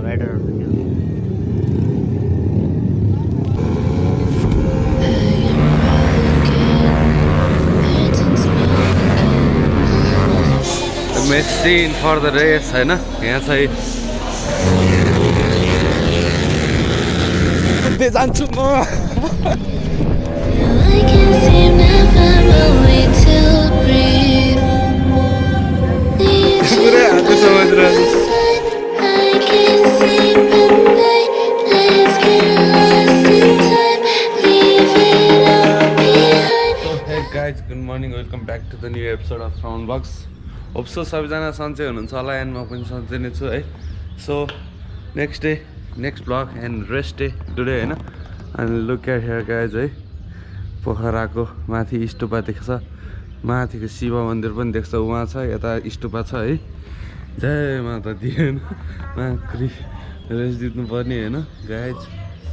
weather. The machine for the race, है ना? यहाँ चाहिँ कुद्दै जान्छु म. पुरै हात समुद्र. Hey guys, good morning. Welcome back to the new episode of Sound Box. Hope so सबैजना सन्चै हुनुहुन्छ होला एन्ड म पनि सन्चै नै छु है. So next day, next vlog and rest day today हैन. And look at here guys है. पोखराको माथि स्टुपा देख्छ. माथिको शिव मन्दिर पनि देख्छ. उहाँ छ, यता स्टुपा छ है. जय माता दी हैन. माक्री रेस्ट दिनु पर्ने हैन guys.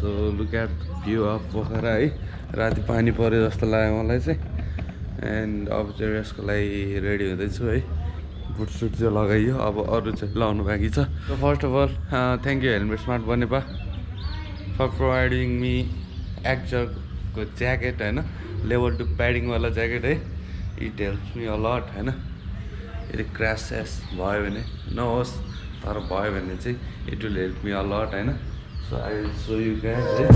So look at view of Pokhara है. राति पानी पर्यो जस्तो लाग्यो मलाई चाहिँ. एन्ड अब चाहिँ रेस्टको लागि रेडी हुँदैछु है. बुट सुट चाहिँ लगाइयो, अब अरू चाहिँ लाउनु बाँकी छ. So first of all thank you helmet smart Banepa for providing me एक्चरको ज्याकेट होइन, लेभल 2 प्याडिङवाला ज्याकेट है. इट हेल्प्स मी अलट होइन. यदि क्रास स्यास भयो भने नहोस्, तर भयो भने चाहिँ it will help me a lot होइन. So I will show you guys है.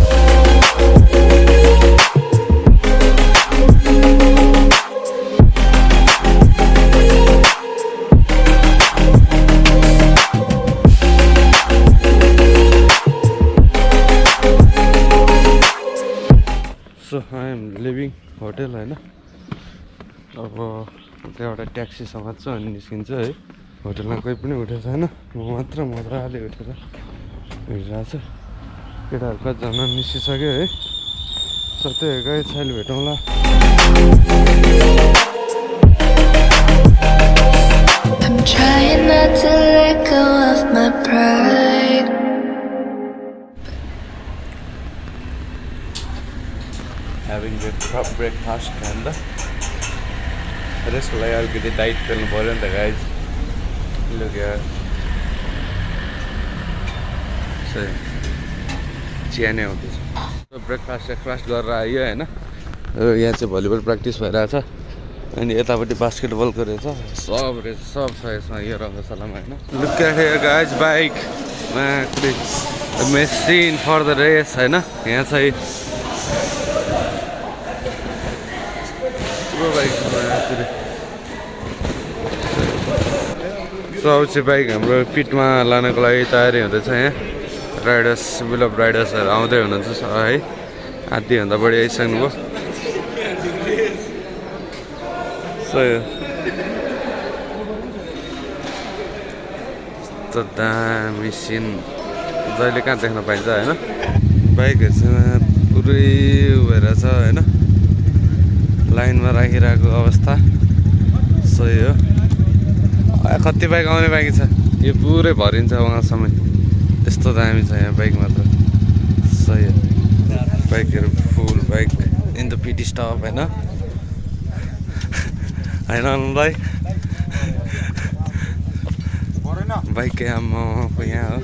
So I am living hotel होइन. अब त्यहाँ एउटा ट्याक्सी समात्छु अनि निस्किन्छु है. होटेलमा कोही पनि उठेको छैन, म मात्र मजाले उठेर हिँडिरहेको छु. केटाहरू कतिजना निस्किसक्यो है. सो त्यही गाइस अहिले भेटौँला. I'm trying not to let go of my pride. Having breakfast and त्यसको लागि अलिकति डाइट पेल्नु पऱ्यो नि त गाइज. लुक यार सही चिया नै आउँदैछ. ब्रेकफास्ट गरेर आयो होइन. यहाँ चाहिँ भलिबल प्र्याक्टिस भइरहेछ. अनि यतापट्टि बास्केटबलको रहेछ. सब छ यसमा यो रङ्गशालामा होइन. Look at here guys bike machine for the race होइन. यहाँ चाहिँ सब चाहिँ बाइक हाम्रो पिटमा लानको लागि तयारी हुँदैछ. यहाँ राइडर्स बिलभ राइडर्सहरू आउँदै हुनुहुन्छ है. आधीभन्दा बढी आइसक्नुभयो. सो यस्तो दामी सिन जहिले कहाँ देख्न पाइन्छ होइन. बाइकहरू चाहिँ पुरै भइरहेछ होइन. लाइनमा राखिरहेको अवस्था. सो यो कति बाइक आउने बाँकी छ. यो पुरै भरिन्छ उहाँसम्म. त्यस्तो दामी छ यहाँ बाइक मात्र. सही हो. बाइकहरू full bike in the pit stop होइन. होइन भाइ बाइकै आम्मा यहाँ हो.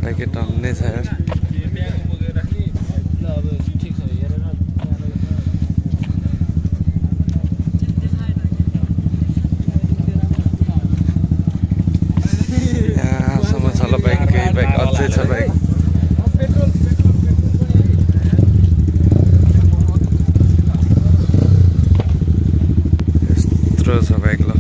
बाइकै टन्नै छ यार. बाइक अझै छ बाइक. यत्रो छ बाइक ल.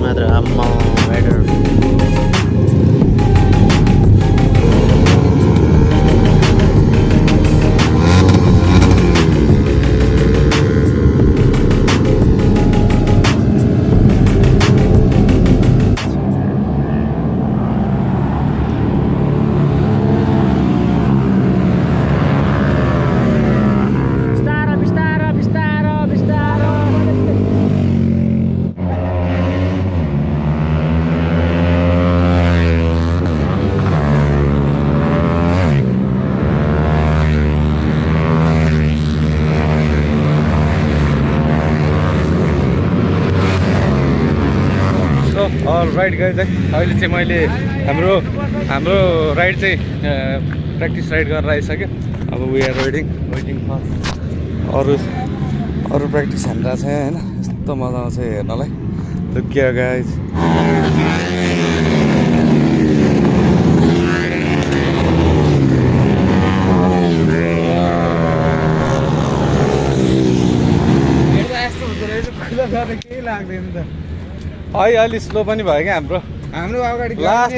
मात्र आम्मा वेदर. राइड गाइज है अहिले चाहिँ मैले हाम्रो राइड चाहिँ प्र्याक्टिस राइड गरेर आइसक्यो अब वी आर वेटिङ फर अरू प्र्याक्टिस हानिरहेको छ होइन यस्तो मजा आउँछ हेर्नलाई लुक गाइज केही लाग्दैन त अलि स्लो पनि भयो क्या हाम्रो अगाडि लास्ट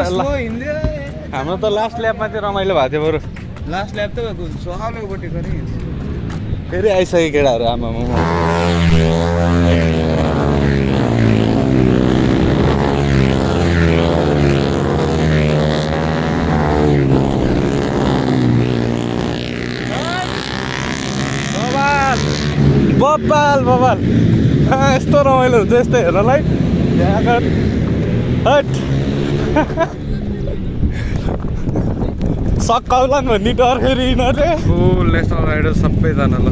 हिँड्दै हाम्रो त लास्ट ल्यापमा चाहिँ रमाइलो भएको थियो बरु लास्ट ल्याप त सहलोपट्टि गरे फेरि आइसक्यो केटाहरू आमामा बबाल यस्तो रमाइलो हुन्छ यस्तो हेर्नलाई हट सक्काउलान् भन्ने डर फेरि यिनीहरूले फुल नेसनल राइडर सबैजना ल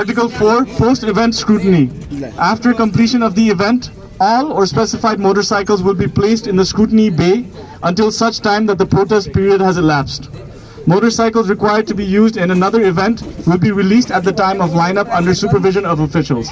Article 4, post-event scrutiny. After completion of the event, all or specified motorcycles will be placed in the scrutiny bay until such time that the protest period has elapsed. Motorcycles required to be used in another event will be released at the time of lineup under supervision of officials.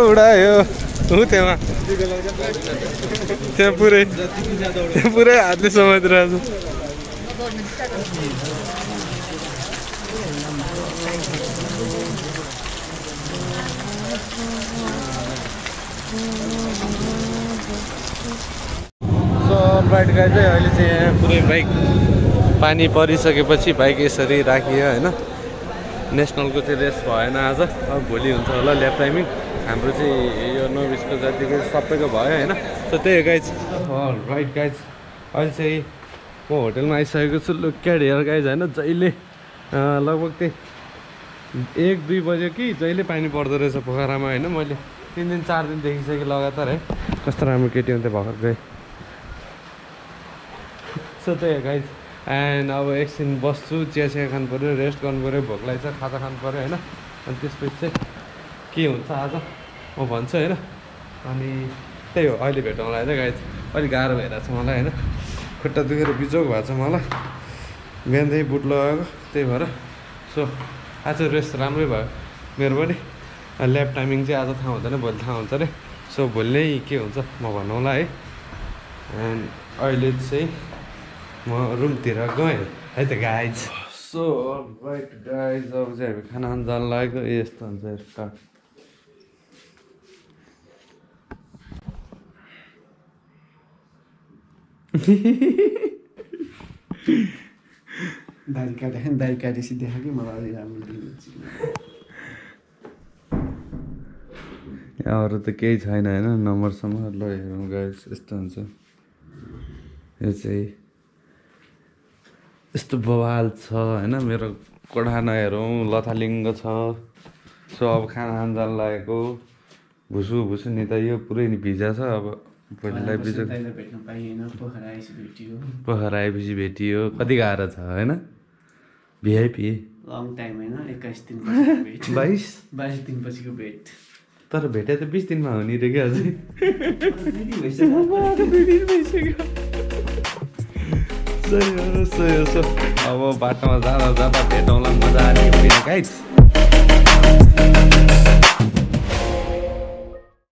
उडायो हो त्यहाँ पुरै हातले समातिरहेको छ so ride guys चाहिँ अहिले चाहिँ यहाँ पुरै बाइक पानी परिसकेपछि बाइक यसरी राखियो होइन नेसनलको चाहिँ रेस भएन आज अब भोलि हुन्छ होला ल्याप टाइमिङ हाम्रो चाहिँ यो नोभिसको जतिको सबैको भयो होइन सो त्यही हो गाइज राइट गाइज अहिले चाहिँ म होटेलमा आइसकेको छु लुक्याड हेयर गाइज होइन जहिले लगभग त्यही 1-2 बज्यो कि जहिले पानी पर्दो रहेछ पोखरामा होइन मैले 3 दिन 4 दिन देखिसकेँ लगातार है कस्तो राम्रो केटी हुन्थ्यो भर्खर गएँ सो त्यही हो गाइज एन्ड अब एकछिन बस्छु चिया खानु पऱ्यो रेस्ट गर्नु पऱ्यो भोक लाग्छ खाजा खानु पऱ्यो होइन अनि त्यसपछि चाहिँ के हुन्छ आज म भन्छु होइन अनि त्यही हो अहिले भेटौँला होइन गाइज अलिक गाह्रो भइरहेको छ मलाई होइन खुट्टा दुखेर बिजोग भएको छ मलाई बिहानदेखि बुट लगाएको त्यही भएर सो आज रेस्ट राम्रै भयो मेरो पनि ल्याब टाइमिङ चाहिँ आज थाहा हुँदैन भोलि थाहा हुन्छ अरे सो भोलि नै के हुन्छ म भनौँला है एन्ड अहिले चाहिँ म रुमतिर गएँ है त गाइज सो राइट गाइज अब चाहिँ हामी खाना खान जानु लागेको यस्तो हुन्छ स्टार्ट दारी काटेपछि देखायो कि मलाई राम्रो अरू त केही छैन होइन नम्बरसम्म ल हेरौँ गाइज यस्तो हुन्छ यो चाहिँ यस्तो बवाल छ होइन मेरो कोठा नहेरौँ लथालिङ्ग छ सो अब खाना खान जानु लागेको भुसु नि त यो पुरै नि भिजा छ अब भोलिलाई भिजा पोखरा आएपछि भेटियो कति गाह्रो छ होइन भिआइपी लङ टाइम होइन 21 दिन 22 दिनपछिको भेट तर भेटे त 20 दिनमा हो नि रे क्या अझै अब बाटोमा जाँदा जाँदा भेटौँला मजाले गाइड्स